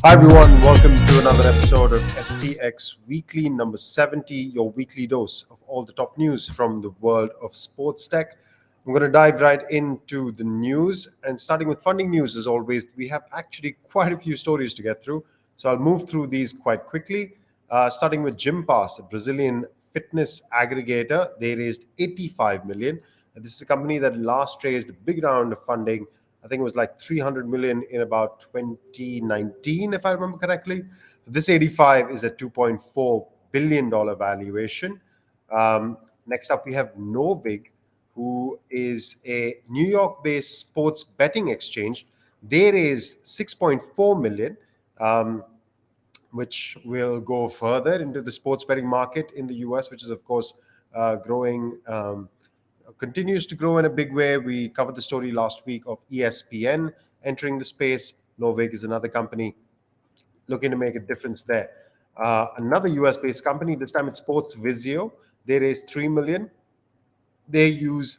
Hi everyone, welcome to another episode of STX Weekly number 70, your weekly dose of all the top news from the world of SportsTech. I'm going to dive right into the news, and starting with funding news as always, we have actually quite a few stories to get through, so I'll move through these quite quickly. Starting with Gympass, a Brazilian fitness aggregator. They raised 85 million. This is a company that last raised a big round of funding. I think it was like 300 million in about 2019, if I remember correctly. This 85 is a $2.4 billion valuation. Next up, we have NOVIG, who is a New York-based sports betting exchange. They raised 6.4 million, which will go further into the sports betting market in the US, which is, of course, growing. Continues to grow in a big way. We covered the story last week of ESPN entering the space. NOVIG is another company looking to make a difference there. Another US-based company, this time it's SportsVisio. They raised 3 million. They use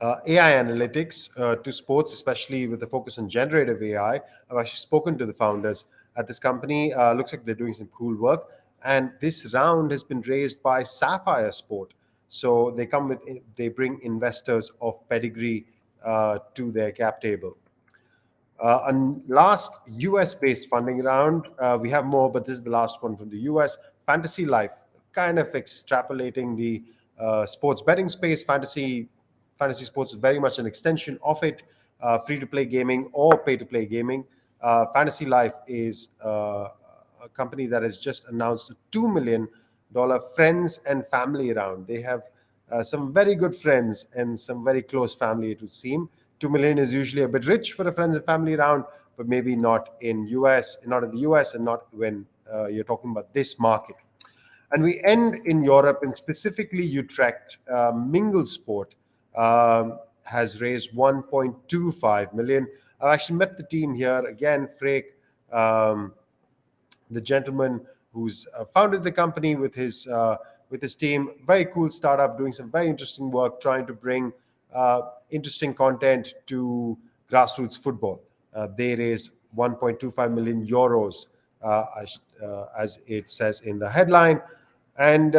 AI analytics to sports, especially with a focus on generative AI. I've actually spoken to the founders at this company. Looks like they're doing some cool work. And this round has been raised by Sapphire Sport. So they bring investors of pedigree to their cap table. And last US-based funding round, we have more, but this is the last one from the US. Fantasy Life, kind of extrapolating the sports betting space. Fantasy sports is very much an extension of it. Free-to-play gaming or pay-to-play gaming. Fantasy Life is a company that has just announced a $2 million friends and family round. They have some very good friends and some very close family, it would seem. 2 million is usually a bit rich for a friends and family round, but maybe not in the US, and not when you're talking about this market. And we end in Europe, and specifically Utrecht. Mingle Sport has raised 1.25 million. I've actually met the team here again. Freek, the gentleman who's founded the company with his team. Very cool startup, doing some very interesting work, trying to bring interesting content to grassroots football. They raised 1.25 million euros, as it says in the headline. And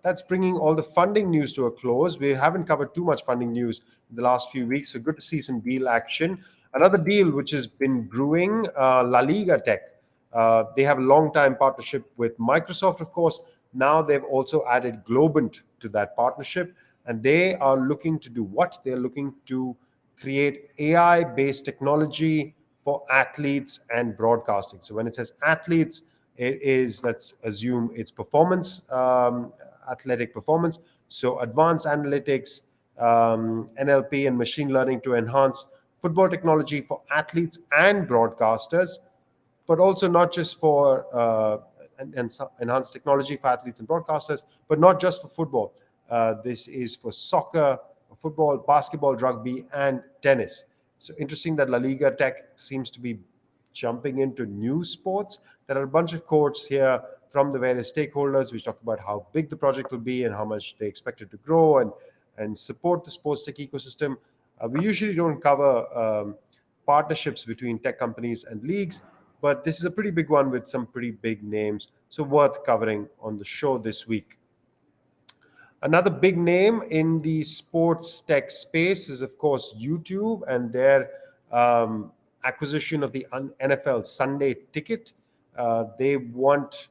that's bringing all the funding news to a close. We haven't covered too much funding news in the last few weeks, so good to see some deal action. Another deal which has been brewing, LaLiga Tech. They have a long-time partnership with Microsoft, of course. Now they've also added Globant to that partnership, and they are looking to do what? They're looking to create AI-based technology for athletes and broadcasting. So when it says athletes, it is, let's assume it's performance, athletic performance. So advanced analytics, NLP and machine learning to enhance football technology for athletes and broadcasters, but also not just for enhanced technology for athletes and broadcasters, but not just for football. This is for soccer, football, basketball, rugby, and tennis. So interesting that LaLiga Tech seems to be jumping into new sports. There are a bunch of quotes here from the various stakeholders which talk about how big the project will be and how much they expect it to grow and support the sports tech ecosystem. We usually don't cover partnerships between tech companies and leagues, but this is a pretty big one with some pretty big names, so worth covering on the show this week. Another big name in the sports tech space is, of course, YouTube and their acquisition of the NFL Sunday Ticket. They want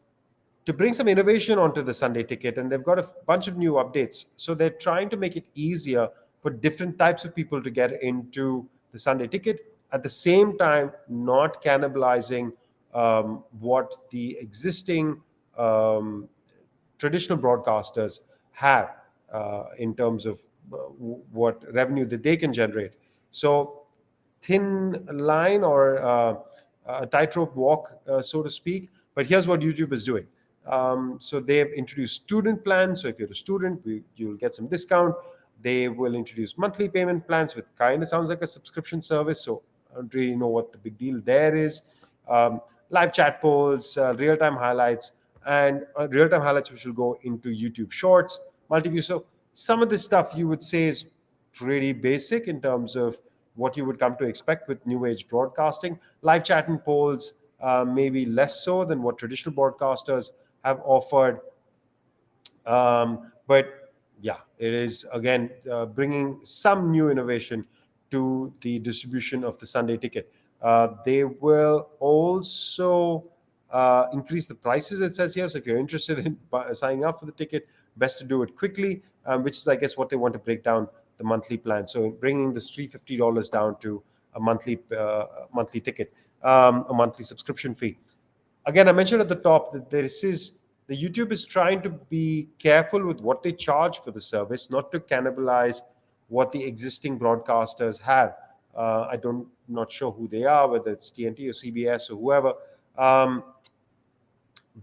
to bring some innovation onto the Sunday Ticket, and they've got a bunch of new updates. So they're trying to make it easier for different types of people to get into the Sunday Ticket, at the same time not cannibalizing what the existing traditional broadcasters have in terms of what revenue that they can generate. So thin line or a tightrope walk, so to speak. But here's what YouTube is doing. So they've introduced student plans. So if you're a student, you'll get some discount. They will introduce monthly payment plans, which kind of sounds like a subscription service. So I don't really know what the big deal there is. Live chat polls, real-time highlights, and real-time highlights which will go into YouTube Shorts, multi-view. So some of this stuff you would say is pretty basic in terms of what you would come to expect with new age broadcasting. Live chat and polls, maybe less so than what traditional broadcasters have offered. But yeah, it is again bringing some new innovation to the distribution of the Sunday ticket. They will also increase the prices, it says here. So if you're interested in signing up for the ticket, best to do it quickly, which is, I guess, what they want to break down the monthly plan. So bringing this $350 down to a monthly ticket, a monthly subscription fee. Again, I mentioned at the top that the YouTube is trying to be careful with what they charge for the service, not to cannibalize what the existing broadcasters have. I don't not sure who they are, whether it's TNT or CBS or whoever, um,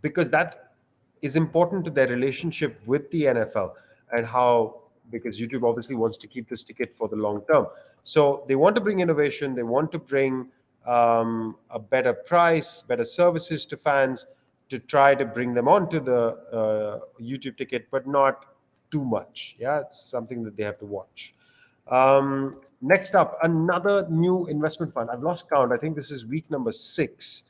because that is important to their relationship with the NFL, and how, because YouTube obviously wants to keep this ticket for the long term. So they want to bring innovation, they want to bring a better price, better services to fans, to try to bring them onto the YouTube ticket, but not too much. Yeah, it's something that they have to watch. Next up, another new investment fund. I've lost count. I think this is week number 6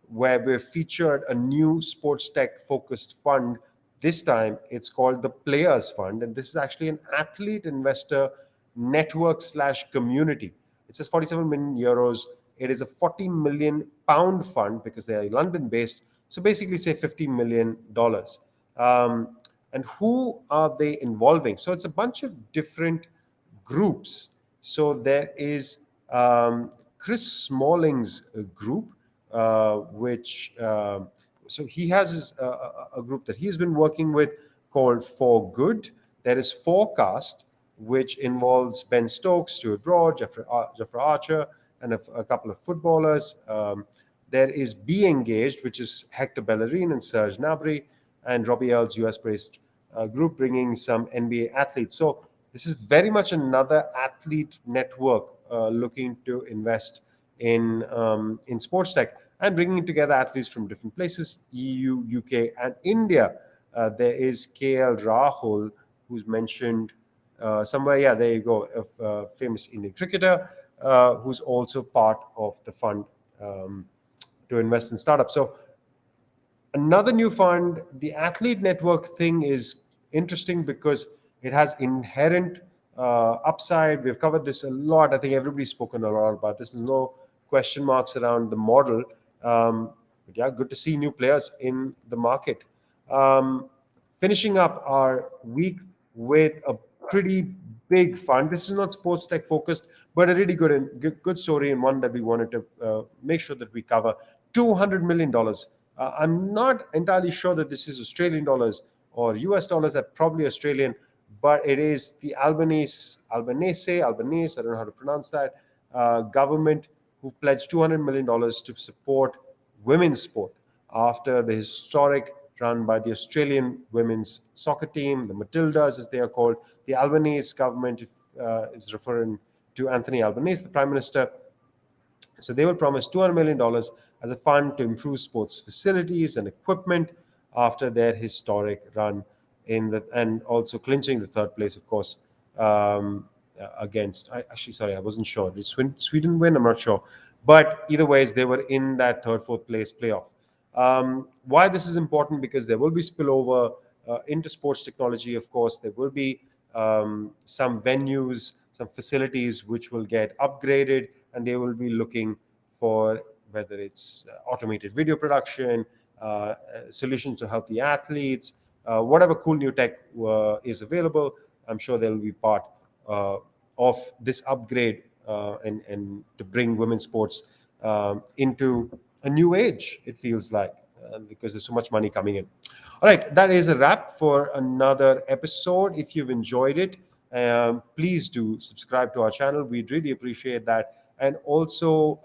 where we've featured a new sports tech focused fund. This time it's called the Players Fund, and this is actually an athlete investor network slash community. It says 47 million euros. It is a 40 million pound fund because they are London based. So basically, say $50 million. And who are they involving? So it's a bunch of different groups. So there is Chris Smalling's group, which so he has a group that he's been working with called For Good. There is Forecast, which involves Ben Stokes, Stuart Broad, Jeffrey Archer, and a couple of footballers. There is Be Engaged, which is Hector Bellerin and Serge Gnabry, and Robbie Earl's US-based group bringing some NBA athletes. So this is very much another athlete network looking to invest in sports tech and bringing together athletes from different places, EU, UK, and India. There is KL Rahul, who's mentioned somewhere. Yeah, there you go, a famous Indian cricketer who's also part of the fund to invest in startups. So another new fund, the athlete network thing is interesting because it has inherent upside. We've covered this a lot. I think everybody's spoken a lot about this. There's no question marks around the model. But yeah, good to see new players in the market. Finishing up our week with a pretty big fund. This is not sports tech focused, but a really good story, and one that we wanted to make sure that we cover. $200 million. I'm not entirely sure that this is Australian dollars or US dollars. Are probably Australian, but it is the Albanese, I don't know how to pronounce that, government who've pledged $200 million to support women's sport after the historic run by the Australian women's soccer team, the Matildas as they are called. The Albanese government is referring to Anthony Albanese, the Prime Minister. So they will promise $200 million as a fund to improve sports facilities and equipment after their historic run and also clinching the third place, of course, against. I wasn't sure. Did Sweden win? I'm not sure. But either ways, they were in that third, fourth place playoff. Why this is important? Because there will be spillover into sports technology, of course. There will be some venues, some facilities which will get upgraded, and they will be looking for whether it's automated video production, solutions to help the athletes, whatever cool new tech is available. I'm sure they'll be part of this upgrade and to bring women's sports into a new age, it feels like, because there's so much money coming in. All right, that is a wrap for another episode. If you've enjoyed it, please do subscribe to our channel. We'd really appreciate that. And also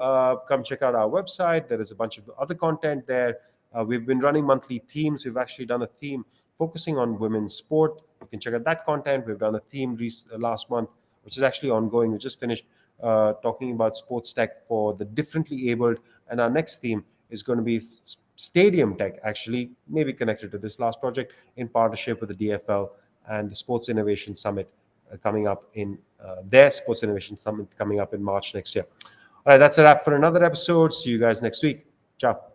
come check out our website. There is a bunch of other content there. We've been running monthly themes. We've actually done a theme focusing on women's sport. You can check out that content. We've done a theme last month, which is actually ongoing. We just finished talking about sports tech for the differently abled. And our next theme is going to be stadium tech, actually, maybe connected to this last project in partnership with the DFL and the Sports Innovation Summit coming up in their Sports Innovation Summit coming up in March next year. All right, that's a wrap for another episode. See you guys next week. Ciao. Ciao.